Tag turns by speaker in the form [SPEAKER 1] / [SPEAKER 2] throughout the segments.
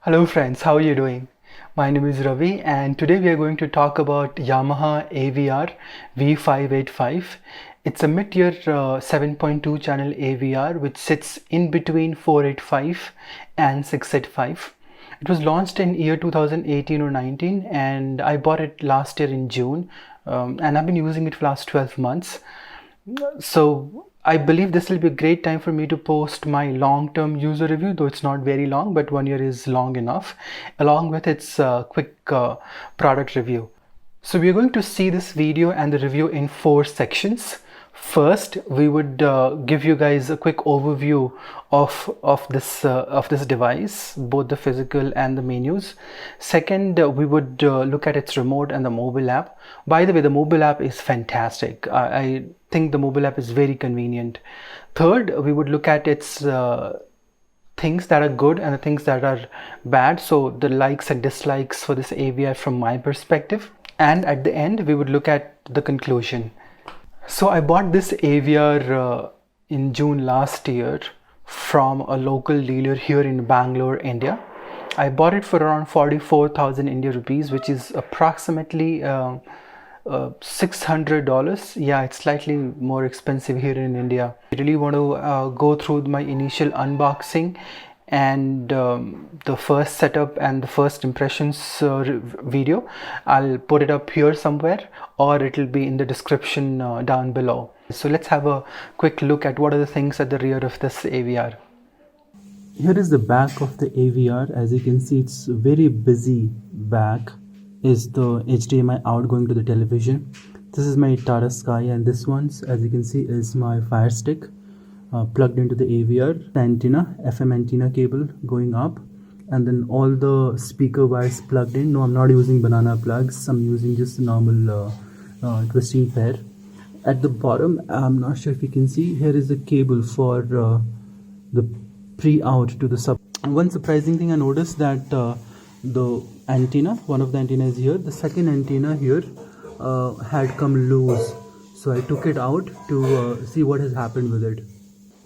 [SPEAKER 1] Hello friends, how are you doing? My name is Ravi and today we are going to talk about Yamaha AVR V585. It's a mid-tier 7.2 channel AVR which sits in between 485 and 685. It was launched in year 2018 or 19 and I bought it last year in June, and I've been using it for last 12 months. So I believe this will be a great time for me to post my long-term user review, though it's not very long, but 1 year is long enough, along with its quick product review. So we are going to see this video and the review in 4 sections. First, we would give you guys a quick overview of this device, both the physical and the menus. Second, we would look at its remote and the mobile app. By the way, the mobile app is fantastic. I think the mobile app is very convenient. Third, we would look at its things that are good and the things that are bad, so the likes and dislikes for this AVR from my perspective. And at the end, we would look at the conclusion. So I bought this AVR in June last year from a local dealer here in Bangalore, India. I bought it for around 44,000 India rupees, which is approximately $600. Yeah, it's slightly more expensive here in India. I really want to go through my initial unboxing and the first setup and the first impressions video. I'll put it up here somewhere, or it'll be in the description down below. So let's have a quick look at what are the things at the rear of this AVR. Here is the back of the AVR. As you can see, it's very busy. Back is the HDMI out going to the television. This is my Tata Sky, and this one's, as you can see, is my Fire Stick. Plugged into the AVR, the antenna, FM antenna cable going up, and then all the speaker wires plugged in. No, I'm not using banana plugs, I'm using just a normal twisting pair. At the bottom, I'm not sure if you can see, here is the cable for the pre-out to the sub. One surprising thing I noticed that the antenna, one of the antennas here, the second antenna here had come loose. So I took it out to see what has happened with it.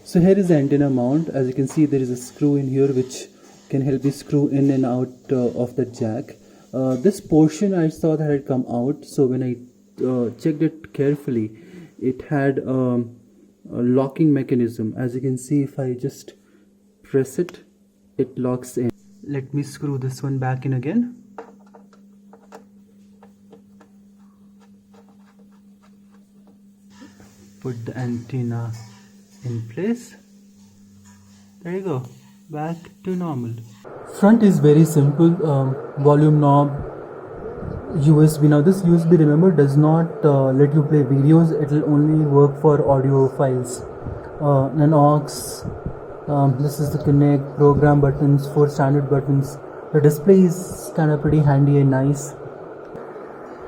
[SPEAKER 1] So here is the antenna mount. As you can see, there is a screw in here which can help you screw in and out of the jack. This portion I saw that had come out, so when I checked it carefully, it had a locking mechanism. As you can see, if I just press it, it locks in. Let me screw this one back in again. Put the antenna in place. There you go, back to normal. Front is very simple. Volume knob, USB. Now this USB, remember, does not let you play videos. It will only work for audio files. An aux. This is the connect, program buttons, 4 standard buttons. The display is kind of pretty handy and nice.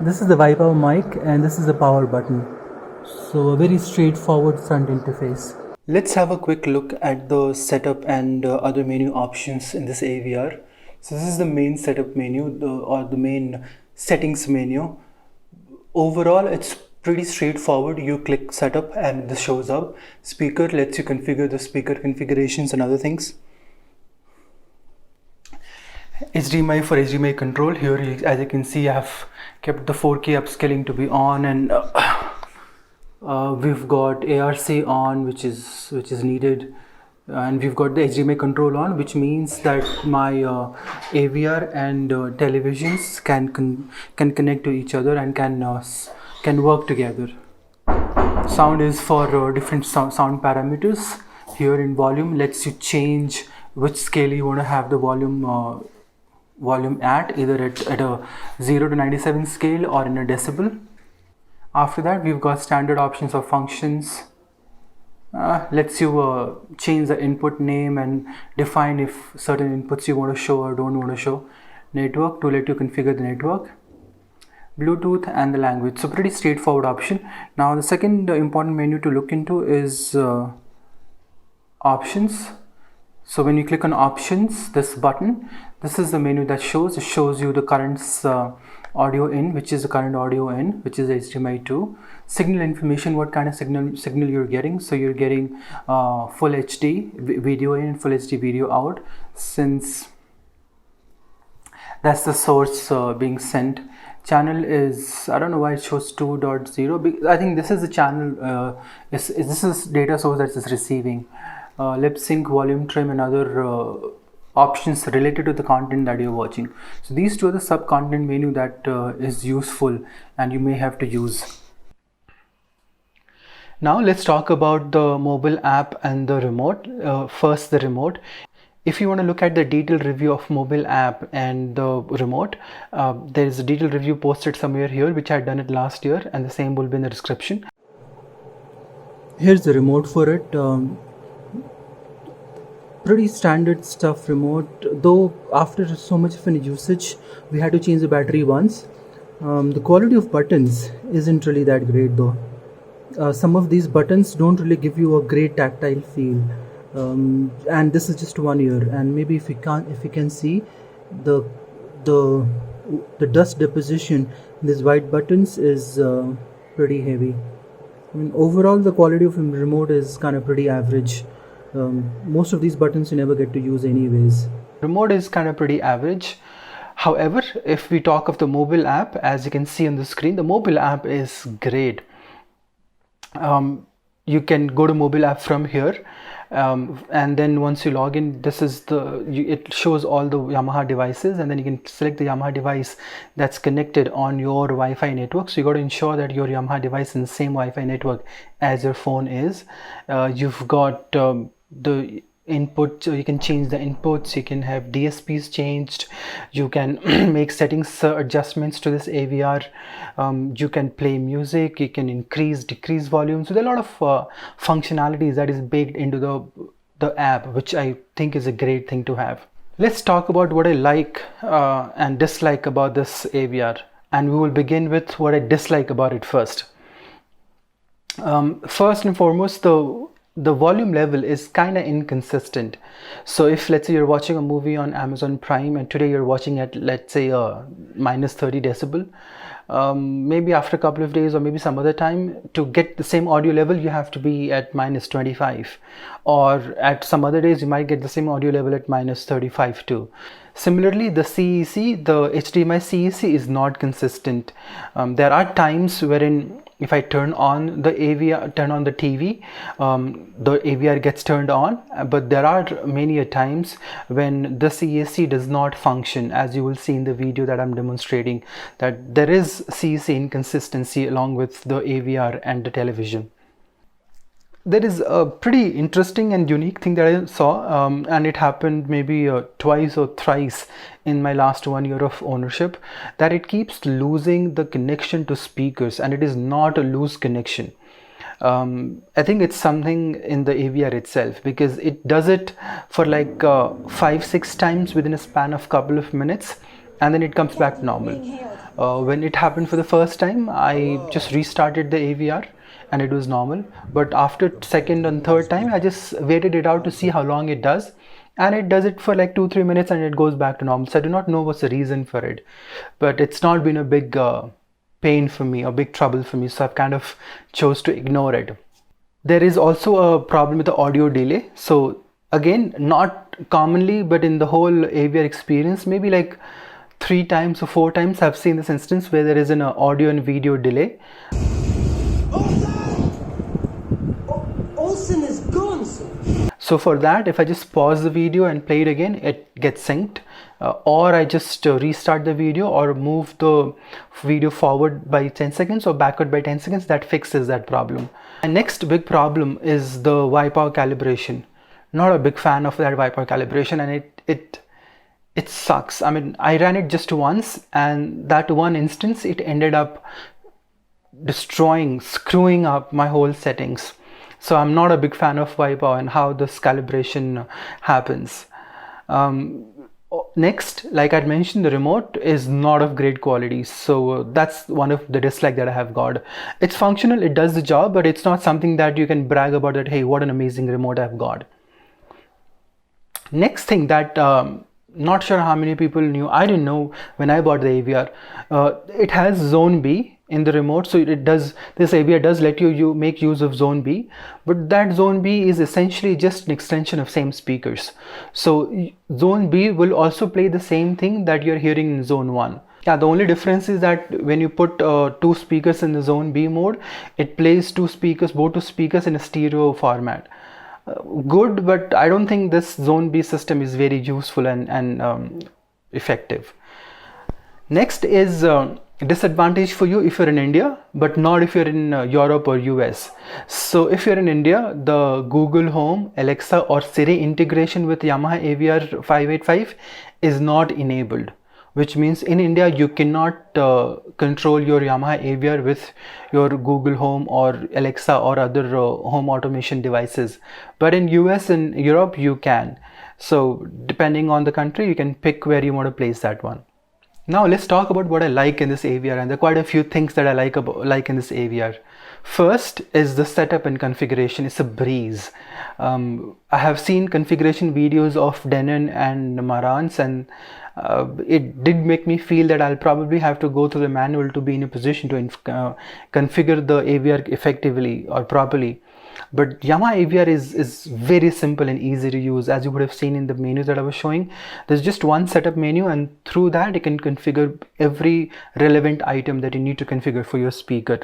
[SPEAKER 1] This is the Viper mic, and this is the power button. So a very straightforward front interface. Let's have a quick look at the setup and other menu options in this AVR. So this is the main setup menu, or the main settings menu. Overall, it's pretty straightforward. You click setup and this shows up. Speaker lets you configure the speaker configurations and other things. HDMI for HDMI control. Here, as you can see, I have kept the 4K upscaling to be on, and we've got ARC on, which is needed, and we've got the HDMI control on, which means that my AVR and televisions can connect to each other and can work together. Sound is for different sound parameters. Here in volume, lets you change which scale you want to have the volume at, either at a 0 to 97 scale or in a decibel. After that, we've got standard options of functions. Lets you change the input name and define if certain inputs you want to show or don't want to show. Network, to let you configure the network. Bluetooth, and the language. So pretty straightforward option. Now the second important menu to look into is options. So when you click on options, this button, this is the menu that shows. It shows you the current audio in, which is the current audio in, which is HDMI 2. Signal information, what kind of signal you're getting. So you're getting full HD video in, full HD video out. Since That's the source being sent. Channel is, I don't know why it shows 2.0. I think this is the channel, this is data source that is receiving. Lip sync, volume trim, and other options related to the content that you're watching. So these two are the sub content menu that is useful and you may have to use. Now let's talk about the mobile app and the remote. First, the remote. If you want to look at the detailed review of mobile app and the remote, there is a detailed review posted somewhere here, which I had done it last year, and the same will be in the description. Here's the remote for it. Pretty standard stuff remote, though after so much of an usage we had to change the battery once. The quality of buttons isn't really that great though. Some of these buttons don't really give you a great tactile feel, and this is just 1 year, and maybe if you can see the dust deposition in these white buttons is pretty heavy. I mean, overall the quality of the remote is kind of pretty average. Most of these buttons you never get to use anyways. Remote is kind of pretty average. However, if we talk of the mobile app, as you can see on the screen, the mobile app is great. You can go to mobile app from here, and then once you log in, this is it shows all the Yamaha devices, and then you can select the Yamaha device that's connected on your Wi-Fi network. So you got to ensure that your Yamaha device is in the same Wi-Fi network as your phone is. You've got the input, so you can change the inputs, you can have DSPs changed, you can make settings adjustments to this AVR, you can play music, you can increase decrease volume. So there are a lot of functionalities that is baked into the app, which I think is a great thing to have. Let's talk about what I like and dislike about this AVR, and we will begin with what I dislike about it first. First and foremost, the volume level is kind of inconsistent. So if let's say you're watching a movie on Amazon Prime and today you're watching at, let's say, minus 30 decibel, maybe after a couple of days or maybe some other time, to get the same audio level you have to be at minus 25, or at some other days you might get the same audio level at minus 35 too. Similarly, the CEC, the HDMI CEC is not consistent. There are times wherein if I turn on the AVR, turn on the TV, the AVR gets turned on, but there are many times when the CEC does not function, as you will see in the video that I'm demonstrating, that there is CEC inconsistency along with the AVR and the television. There is a pretty interesting and unique thing that I saw, and it happened maybe twice or thrice in my last 1 year of ownership, that it keeps losing the connection to speakers, and it is not a loose connection. I think it's something in the AVR itself, because it does it for like 5-6 times within a span of couple of minutes, and then it comes back normal. When it happened for the first time, I just restarted the AVR and it was normal, but after second and third time I just waited it out to see how long it does, and it does it for like 2-3 minutes and it goes back to normal. So I do not know what's the reason for it, but it's not been a big pain for me or big trouble for me, so I've kind of chose to ignore it. There is also a problem with the audio delay. So again, not commonly, but in the whole AVR experience, maybe like 3 times or 4 times I've seen this instance where there is an audio and video delay. Olsen is gone, sir. So for that, if I just pause the video and play it again, it gets synced, or I just restart the video or move the video forward by 10 seconds or backward by 10 seconds, that fixes that problem. And next big problem is the Y-Power calibration. Not a big fan of that Y-Power calibration, and it sucks. I mean, I ran it just once, and that one instance, it ended up screwing up my whole settings. So I'm not a big fan of Y-Power and how this calibration happens. Next, like I'd mentioned, the remote is not of great quality. So that's one of the dislike that I have got. It's functional, it does the job, but it's not something that you can brag about that, hey, what an amazing remote I've got. Next thing that not sure how many people knew, I didn't know when I bought the AVR, it has Zone B, in the remote, so it does, this AVR does let you make use of zone B, but that zone B is essentially just an extension of same speakers. So zone B will also play the same thing that you're hearing in zone 1. Yeah, the only difference is that when you put two speakers in the zone B mode, it plays both two speakers in a stereo format. Good, but I don't think this zone B system is very useful and effective. Next is disadvantage for you if you're in India, but not if you're in Europe or US. So if you're in India, the Google Home, Alexa or Siri integration with Yamaha AVR 585 is not enabled, which means in India you cannot control your Yamaha AVR with your Google Home or Alexa or other home automation devices. But in US and Europe you can. So depending on the country, you can pick where you want to place that one. Now let's talk about what I like in this AVR, and there are quite a few things that I like in this AVR. First is the setup and configuration. It's a breeze. I have seen configuration videos of Denon and Marantz, and it did make me feel that I'll probably have to go through the manual to be in a position to configure the AVR effectively or properly. But Yamaha AVR is very simple and easy to use. As you would have seen in the menu that I was showing, there's just one setup menu, and through that you can configure every relevant item that you need to configure for your speaker.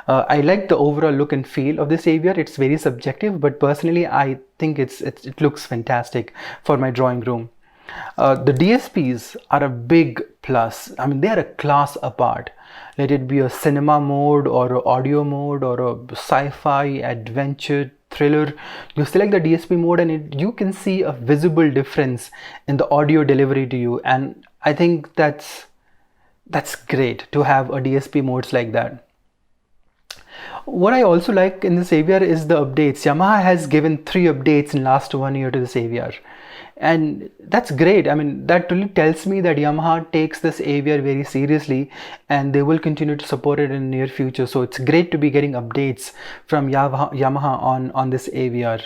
[SPEAKER 1] I like the overall look and feel of this AVR. It's very subjective, but personally I think it looks fantastic for my drawing room. The DSPs are a big plus. I mean, they are a class apart. Let it be a cinema mode or a audio mode or a sci-fi, adventure, thriller. You select the DSP mode and you can see a visible difference in the audio delivery to you. And I think that's great to have a DSP modes like that. What I also like in this AVR is the updates. Yamaha has given 3 updates in last 1 year to this AVR. And that's great. I mean, that really tells me that Yamaha takes this AVR very seriously and they will continue to support it in the near future. So it's great to be getting updates from Yamaha on this AVR.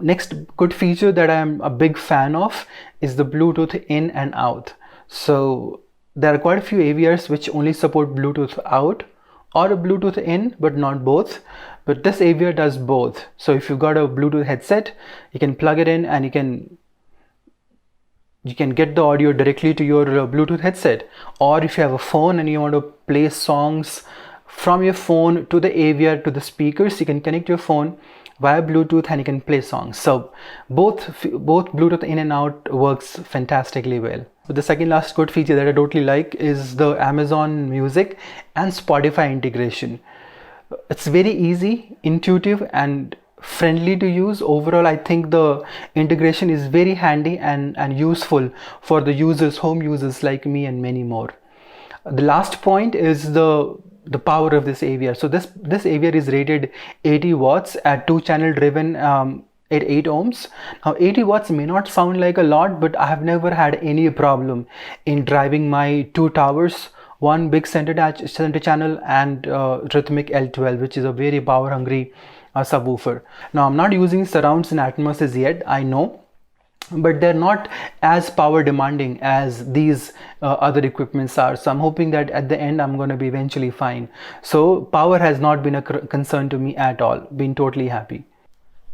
[SPEAKER 1] Next good feature that I'm a big fan of is the Bluetooth in and out. So there are quite a few AVRs which only support Bluetooth out or a Bluetooth in, but not both. But this AVR does both. So if you've got a Bluetooth headset, you can plug it in and you can get the audio directly to your Bluetooth headset. Or if you have a phone and you want to play songs from your phone to the AVR to the speakers, you can connect your phone via Bluetooth and you can play songs. So both Bluetooth in and out works fantastically well. But the second last good feature that I totally like is the Amazon Music and Spotify integration. It's very easy, intuitive and friendly to use. Overall, I think the integration is very handy and useful for the users, home users like me and many more. The last point is the power of this AVR. So this AVR is rated 80 watts at 2-channel driven at 8 ohms. Now 80 watts may not sound like a lot, but I have never had any problem in driving my 2 towers, one big center channel and Rhythmic L12, which is a very power hungry subwoofer. Now I'm not using surrounds and Atmos as yet, I know, but they're not as power demanding as these other equipments are. So I'm hoping that at the end I'm going to be eventually fine. So power has not been a concern to me at all. Been totally happy.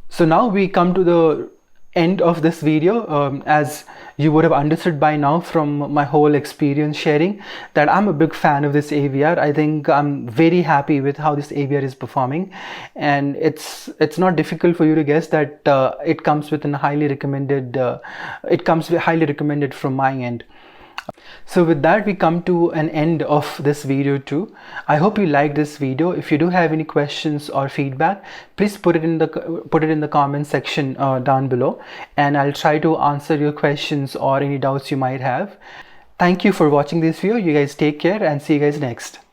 [SPEAKER 1] So now we come to the end of this video. As you would have understood by now from my whole experience sharing, that I'm a big fan of this AVR. I think I'm very happy with how this AVR is performing, and it's not difficult for you to guess that it comes with a highly recommended. It comes highly recommended from my end. So with that, we come to an end of this video too. I hope you liked this video. If you do have any questions or feedback, please put it in the comment section down below, and I'll try to answer your questions or any doubts you might have. Thank you for watching this video. You guys take care and see you guys next.